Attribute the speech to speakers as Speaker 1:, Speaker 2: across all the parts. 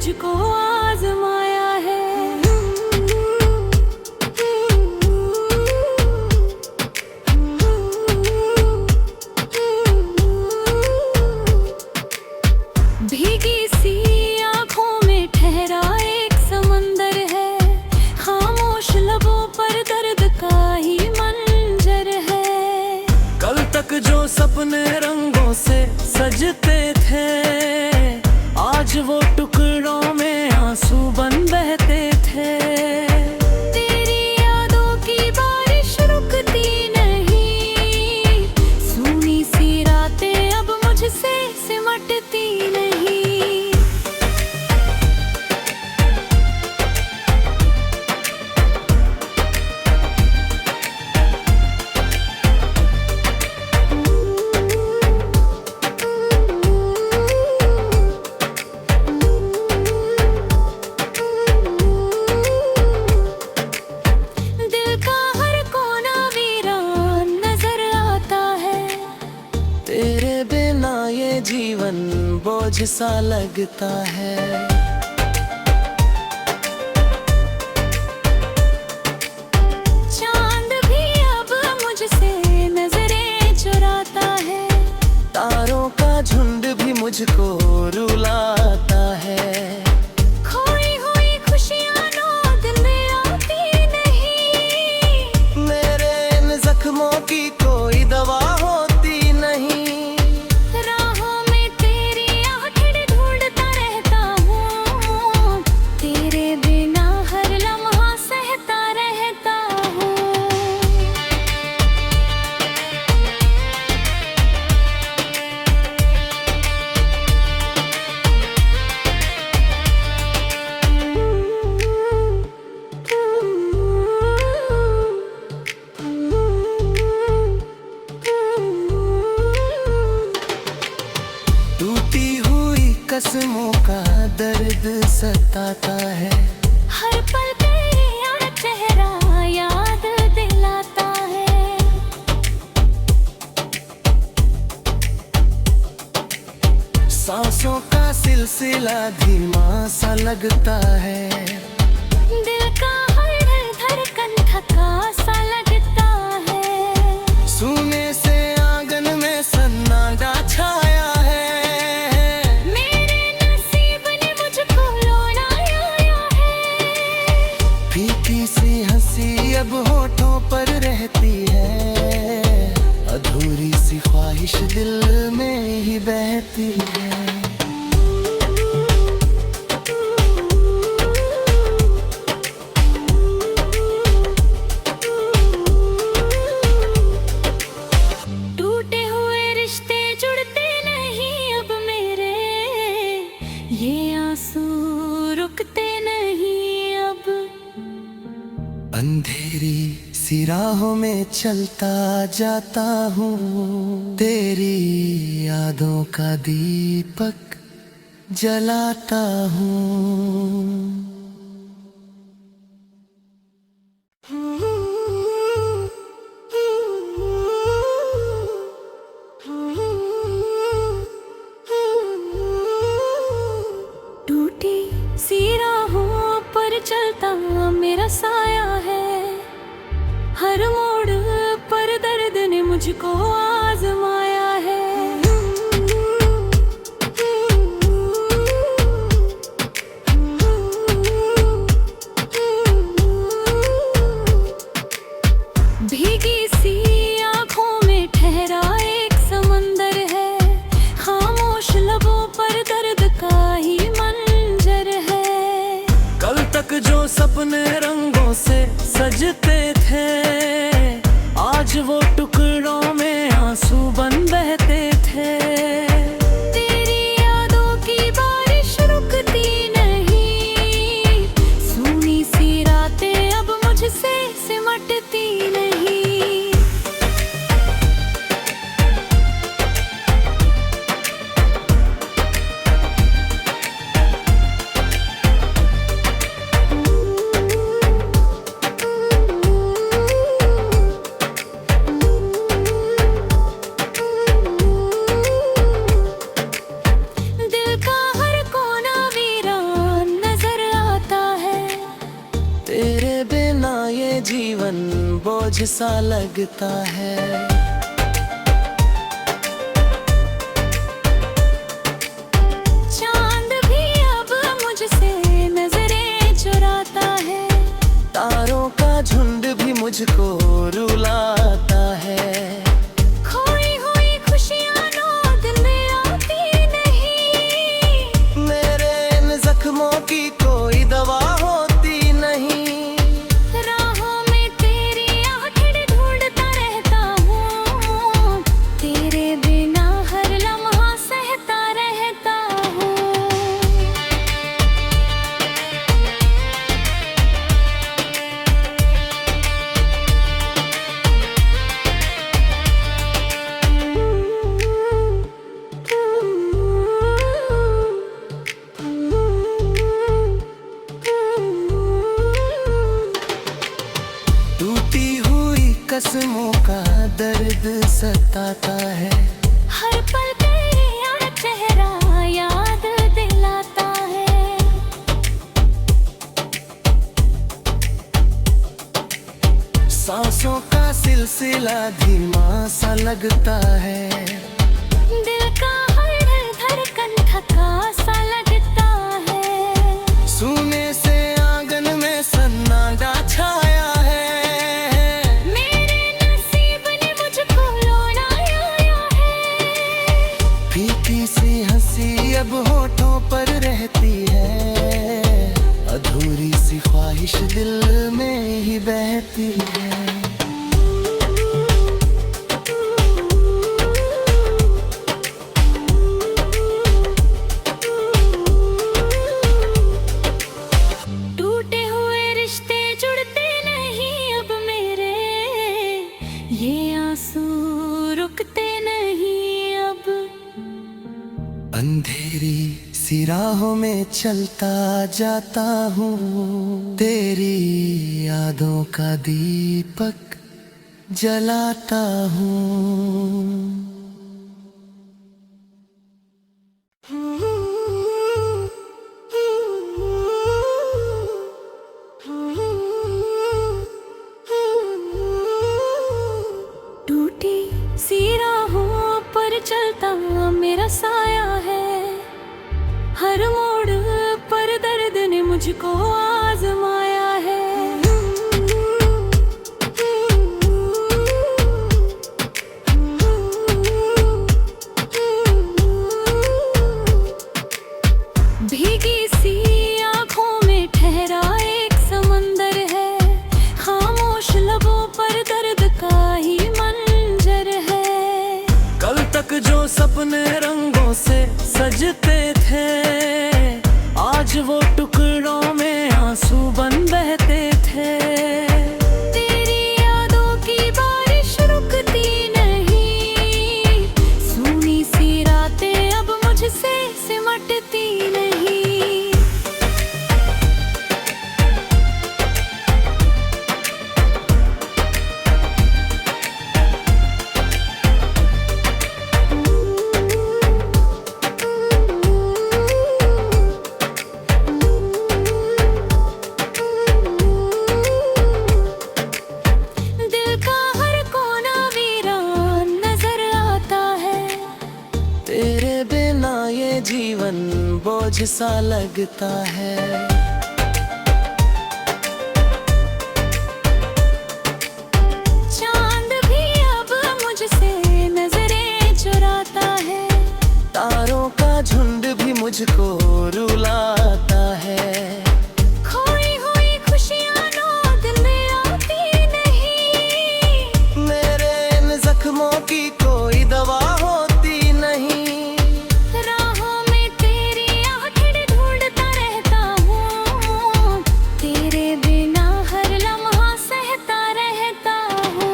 Speaker 1: मुझको आजमाया है। भीगी सी आंखों में ठहरा एक समंदर है, खामोश लबों पर दर्द का ही मंजर है।
Speaker 2: कल तक जो सपने रंगों से सजते थे, आज वो टुकड़ों में आंसू बन बहते थे।
Speaker 1: तेरी यादों की बारिश रुकती नहीं, सूनी सी रातें अब मुझसे सिमटती नहीं। दिल का हर कोना वीरान नजर आता है,
Speaker 2: तेरे बिना ये जीवन बोझ सा लगता है।
Speaker 1: चांद भी अब मुझसे नजरें चुराता है।
Speaker 2: तारों का झुंड भी मुझको रुलाता है।
Speaker 1: खोई हुई खुशियाँ नौ दिन में आती नहीं,
Speaker 2: मेरे इन जख्मों की कोई दवा होती नहीं।
Speaker 1: राहों में तेरी आखिर ढूंढता रहता हूँ, तेरे बिना हर लम्हा सहता रहता हूँ।
Speaker 2: टूटी हुई कसमों का दर्द सताता है।
Speaker 1: हर पल तेरा चेहरा याद दिलाता है।
Speaker 2: सांसों का सिलसिला धीमा सा लगता है।
Speaker 1: दिल का हर धड़कन थका सा लगता है।
Speaker 2: सूने से आंगन में सन्नाटा छाया है।
Speaker 1: मेरे नसीब ने मुझको लौटाया है।
Speaker 2: फीकी सी हंसी अब होठों पर रहती है, अधूरी सी ख्वाहिश दिल में ही बहती है।
Speaker 1: टूटे हुए रिश्ते जुड़ते नहीं अब मेरे, ये आंसू रुकते नहीं अब।
Speaker 2: अंधेरी सी राहों में चलता जाता हूँ, तेरी यादों का दीपक जलाता हूँ।
Speaker 1: टूटी सी राहों पर चलता मेरा साया है, हर मोड़ पर दर्द ने मुझको आजमाया है। भीगी सी आंखों में ठहरा एक समंदर है, खामोश लबों पर दर्द का ही मंजर है।
Speaker 2: कल तक जो सपने रंगों से सजते थे, आज वो टुकड़ों में आंसू बन बहते थे।
Speaker 1: तेरी यादों की बारिश रुकती नहीं, सूनी सी रातें अब मुझसे सिमटती नहीं।
Speaker 2: बोझ सा लगता है।
Speaker 1: चांद भी अब मुझसे नजरें चुराता है।
Speaker 2: तारों का झुंड भी मुझको रुलाता है।
Speaker 1: खोई हुई खुशियाँ नौ दिन में आती नहीं।
Speaker 2: मेरे इन जख्मों की कोई दवा होती नहीं।
Speaker 1: राहों में तेरी आखिर ढूंढता रहता हूँ। तेरे बिना हर लम्हा सहता रहता हूँ।
Speaker 2: टूटी हुई कसमों का दर्द सताता है।
Speaker 1: हर पल तेरा चेहरा याद दिलाता है।
Speaker 2: सांसों का सिलसिला धीमा सा लगता है।
Speaker 1: दिल का हर धड़कन थका सा लगता है।
Speaker 2: सूने से आंगन में सन्नाटा छाया है।
Speaker 1: मेरे नसीब ने मुझको लौटाया है।
Speaker 2: फीकी सी हंसी अब होठों पर रहती है। अधूरी सी ख्वाहिश दिल में ही बहती है।
Speaker 1: टूटे हुए रिश्ते जुड़ते नहीं अब मेरे। ये आंसू रुकते नहीं अब।
Speaker 2: अंधेरी सी राहों में चलता जाता हूँ। तेरी यादों का दीपक जलाता हूँ।
Speaker 1: टूटी सी राहों पर चलता मेरा साया है। हर मोड़ पर दर्द ने मुझको आजमाया है। भीगी सी आंखों में ठहरा एक समंदर है। खामोश लबों पर दर्द का ही मंजर है।
Speaker 2: कल तक जो सपने रंगों से सजते थे, आज वो टुकड़ों में आंसू बन बहते थे।
Speaker 1: तेरी यादों की बारिश रुकती नहीं। सूनी सी रातें अब मुझसे सिमटती नहीं। दिल का हर कोना वीरान नजर आता है।
Speaker 2: तेरे बिना ये जीवन बोझ सा लगता है।
Speaker 1: चांद भी अब मुझसे नजरें चुराता है।
Speaker 2: तारों का झुंड भी मुझको रुलाता है।
Speaker 1: खोई हुई खुशियाँ नौ दिन में आती नहीं।
Speaker 2: मेरे इन जख्मों की कोई दवा होती नहीं।
Speaker 1: राहों में तेरी आखिर ढूंढता रहता हूँ। तेरे बिना हर लम्हा सहता रहता हूँ।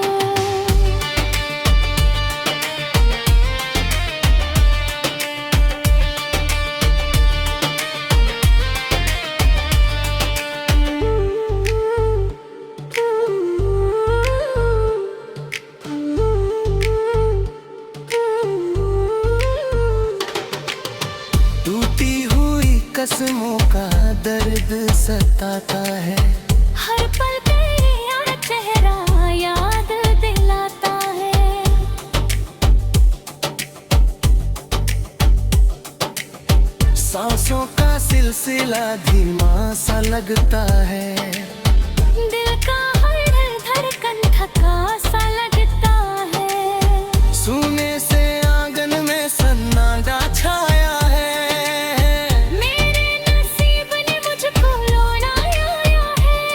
Speaker 2: टूटी हुई कसमों का दर्द सताता है।
Speaker 1: हर पल तेरा चेहरा याद
Speaker 2: सांसों का सिलसिला धीमा सा लगता है,
Speaker 1: दिल का हर धड़कन थका सा लगता है।
Speaker 2: सुने से आंगन में सन्नाटा छाया है,
Speaker 1: मेरे नसीब ने मुझको लौटाया है।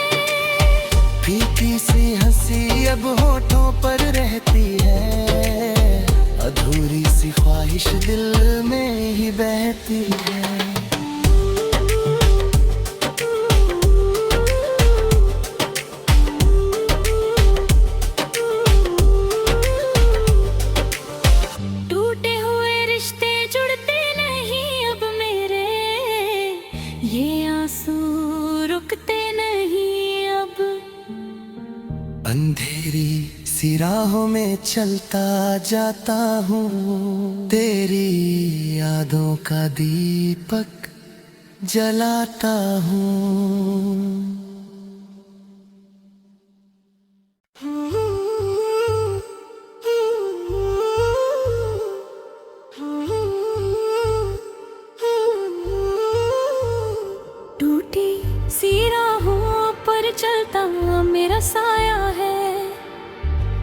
Speaker 2: फीकी सी हंसी अब होठों पर रहती है, अधूरी सी ख्वाहिश दिल में ही बहती है।
Speaker 1: टूटे हुए रिश्ते जुड़ते नहीं अब मेरे, ये आंसू रुकते नहीं अब।
Speaker 2: अंधेरी सी राहों में चलता जाता हूँ, तेरी यादों का दीपक जलाता हूँ।
Speaker 1: टूटी सी राहों पर चलता मेरा साया है,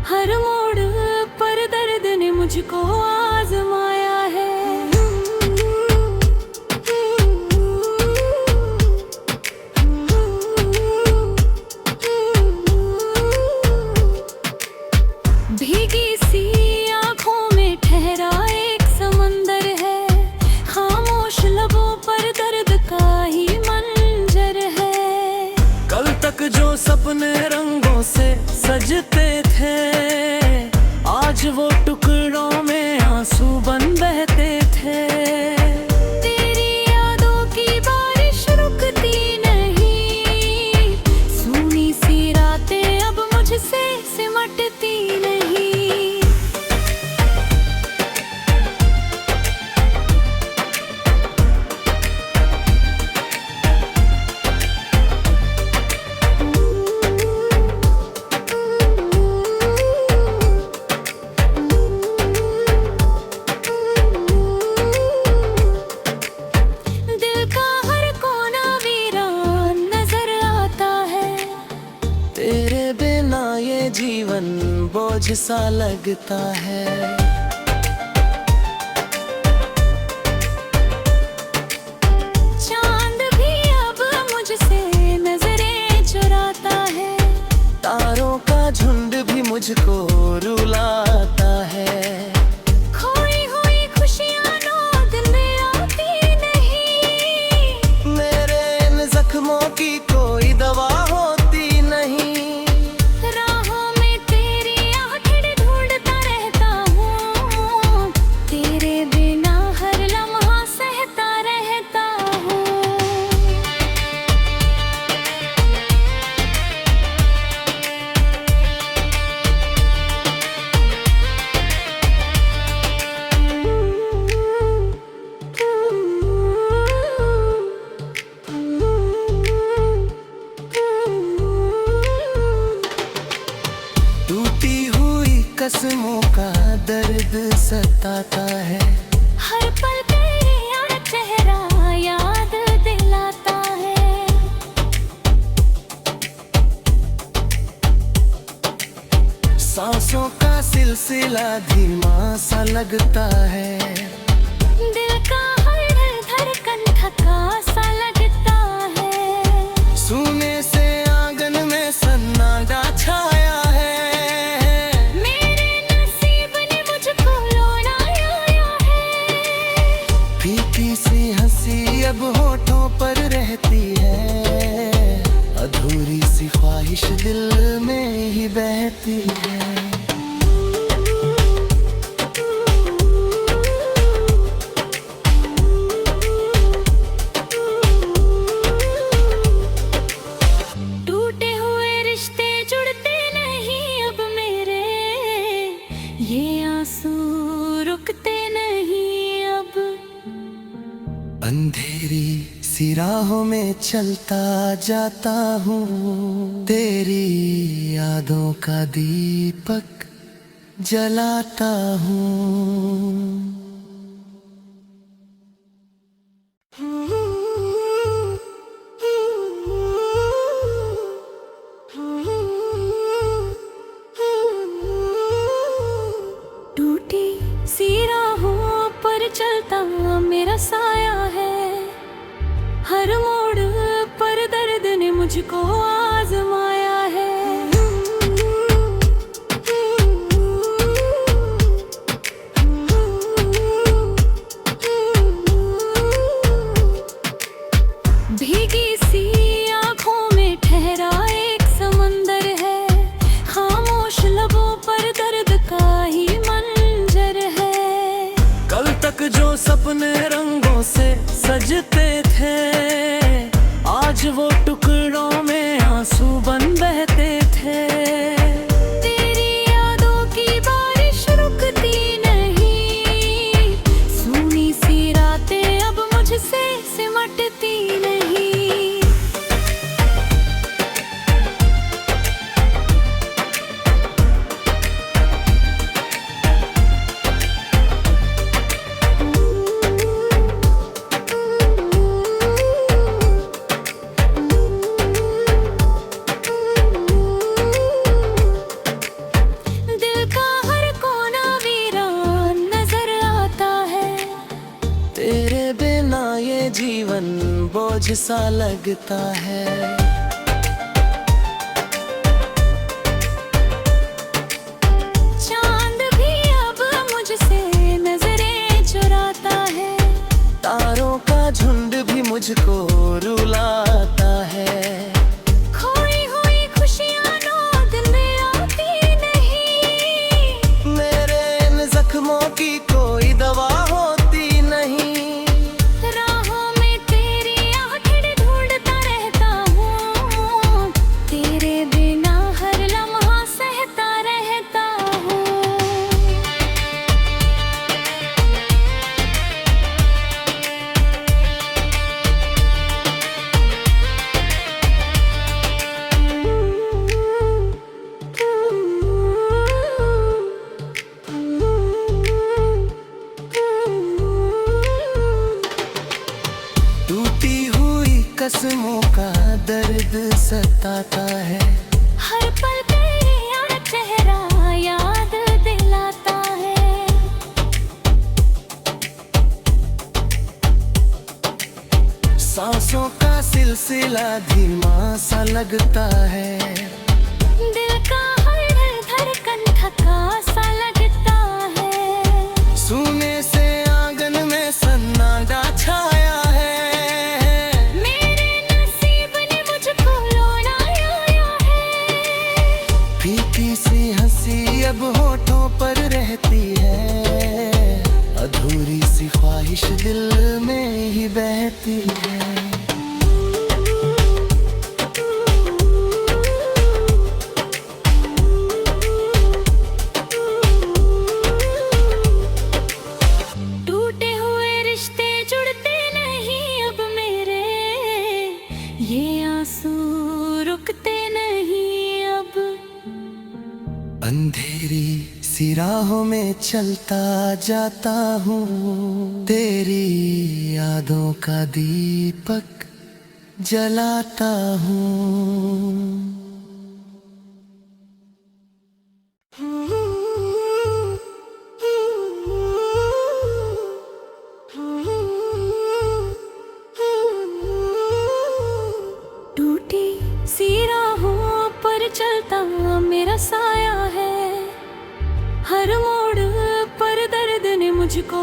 Speaker 1: हर मोड़ पर दर्द ने मुझको आजमाया है। भीगी सी आंखों में ठहरा एक समंदर है, खामोश लबों पर दर्द का ही मंजर है।
Speaker 2: कल तक जो सपने रंगों से सजते थे, आज वो टुकड़ों में आंसू बन बहते थे।
Speaker 1: तेरी यादों की बारिश रुकती नहीं, सूनी सी रातें अब मुझसे सिमटती नहीं। दिल का हर कोना वीरान नजर आता है,
Speaker 2: तेरे बिना ये जीवन बोझ सा लगता है।
Speaker 1: चांद भी अब मुझसे नजरें चुराता है,
Speaker 2: तारों का झुंड भी मुझको रुलाता है।
Speaker 1: खोई हुई खुशियाँ नौ दिन में आती नहीं,
Speaker 2: मेरे इन जख्मों की कोई दवा होती नहीं।
Speaker 1: राहों में तेरी आखिर ढूंढता रहता हूँ, तेरे बिना हर लम्हा सहता रहता हूँ।
Speaker 2: टूटी हुई कसमों का दर्द सताता है,
Speaker 1: हर पल तेरा चेहरा याद दिलाता है।
Speaker 2: सांसों का सिलसिला धीमा सा लगता है,
Speaker 1: दिल का हर धड़कन थका सा लगता है।
Speaker 2: सुने से आंगन में सन्नाटा छाया है,
Speaker 1: मेरे नसीब ने मुझको लौटाया है।
Speaker 2: फीकी सी हंसी अब होठों पर रहती है, अधूरी सी ख्वाहिश दिल में ही बहती है।
Speaker 1: टूटे हुए रिश्ते जुड़ते नहीं अब मेरे, ये आंसू रुकते नहीं अब।
Speaker 2: अंधेरी सी राहों में चलता जाता हूँ, तेरी यादों का दीपक जलाता हूँ।
Speaker 1: मेरा साया है। हर मोड़ पर दर्द ने मुझको आजमाया है। भीगी सी आंखों में ठहरा एक समंदर है। खामोश लबों पर दर्द का ही मंजर है।
Speaker 2: कल तक जो सपने रंगों से सजते थे, आज वो टुकड़ों में आंसू बन बहते थे।
Speaker 1: तेरी यादों की बारिश रुकती नहीं, सूनी सी रातें अब मुझसे सिमटती नहीं। दिल का हर कोना वीरान नजर आता है।
Speaker 2: तेरे बिना ये जीवन बोझ सा लगता है।
Speaker 1: चांद भी अब मुझसे नजरें चुराता है।
Speaker 2: तारों का झुंड भी मुझको रुलाता है।
Speaker 1: खोई हुई खुशियाँ नौ दिन में आती नहीं।
Speaker 2: मेरे इन जख्मों की कोई दवा होती नहीं।
Speaker 1: राहों में तेरी आखिर ढूंढता रहता हूँ। तेरे बिना हर लम्हा सहता रहता हूँ।
Speaker 2: टूटी हुई कसमों का दर्द सताता है।
Speaker 1: हर पल तेरा चेहरा याद दिलाता है।
Speaker 2: सांसों का सिलसिला धीमा सा लगता है।
Speaker 1: दिल का हर धड़कन थका सा लगता है।
Speaker 2: सूने से आंगन में सन्नाटा छाया है।
Speaker 1: मेरे नसीब ने मुझको लौटाया है।
Speaker 2: फीकी सी हंसी अब होठों पर रहती है। अधूरी सी ख्वाहिश दिल में ही बहती है।
Speaker 1: टूटे हुए रिश्ते जुड़ते नहीं अब मेरे। ये आंसू रुकते नहीं अब।
Speaker 2: अंधेरी सी राहों में चलता जाता हूँ। तेरी यादों का दीपक जलाता हूँ।
Speaker 1: टूटी सी राहों पर चलता मेरा साया है। हर मोड़ पर दर्द ने मुझको